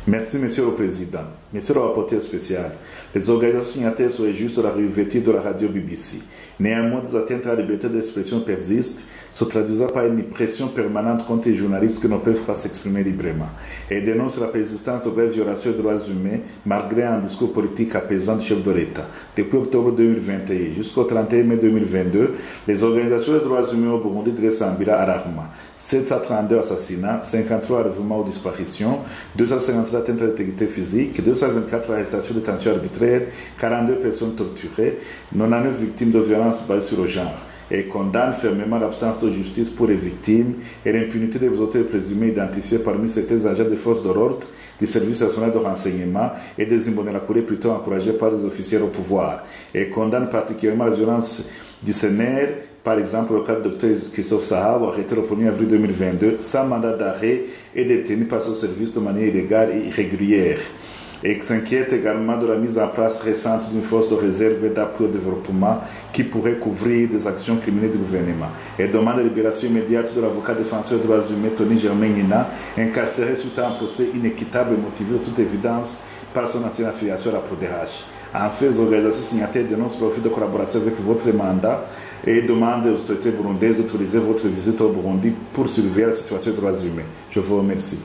Merci, Monsieur le Président. Monsieur le rapporteur spécial, les organisations signataires se réjouissent de la réouverture de la radio BBC. Néanmoins, des atteintes à la liberté d'expression persistent, se traduisant par une pression permanente contre les journalistes qui ne peuvent pas s'exprimer librement. Et dénoncent la persistance de graves violations des droits humains, malgré un discours politique apaisant du chef de l'État. Depuis octobre 2021 jusqu'au 31 mai 2022, les organisations des droits humains au Burundi dressent un bilan alarmant. 732 assassinats, 53 enlèvements ou disparitions, 257 atteintes à l'intégrité physique, 224 arrestations de détention arbitraire, 42 personnes torturées, 99 victimes de violences basées sur le genre, et condamne fermement l'absence de justice pour les victimes et l'impunité des auteurs présumés identifiés parmi certains agents des forces de l'ordre, du service national de renseignement et des Imbonerakure plutôt encouragés par des officiers au pouvoir, et condamne particulièrement la violence du CNR. Par exemple, le cas du Dr Christophe Sahab, arrêté le 1er avril 2022, sans mandat d'arrêt et détenu par son service de manière illégale et irrégulière. Et s'inquiète également de la mise en place récente d'une force de réserve et d'appui au développement qui pourrait couvrir des actions criminelles du gouvernement. Et demande la libération immédiate de l'avocat défenseur des droits humains Tony Germain Nina, incarcéré suite à un procès inéquitable et motivé de toute évidence par son ancienne affiliation à la PRODH. Enfin, les organisations signataires dénoncent le refus de collaboration avec votre mandat et demandent aux autorités burundaises d'autoriser votre visite au Burundi pour surveiller la situation des droits humains. Je vous remercie.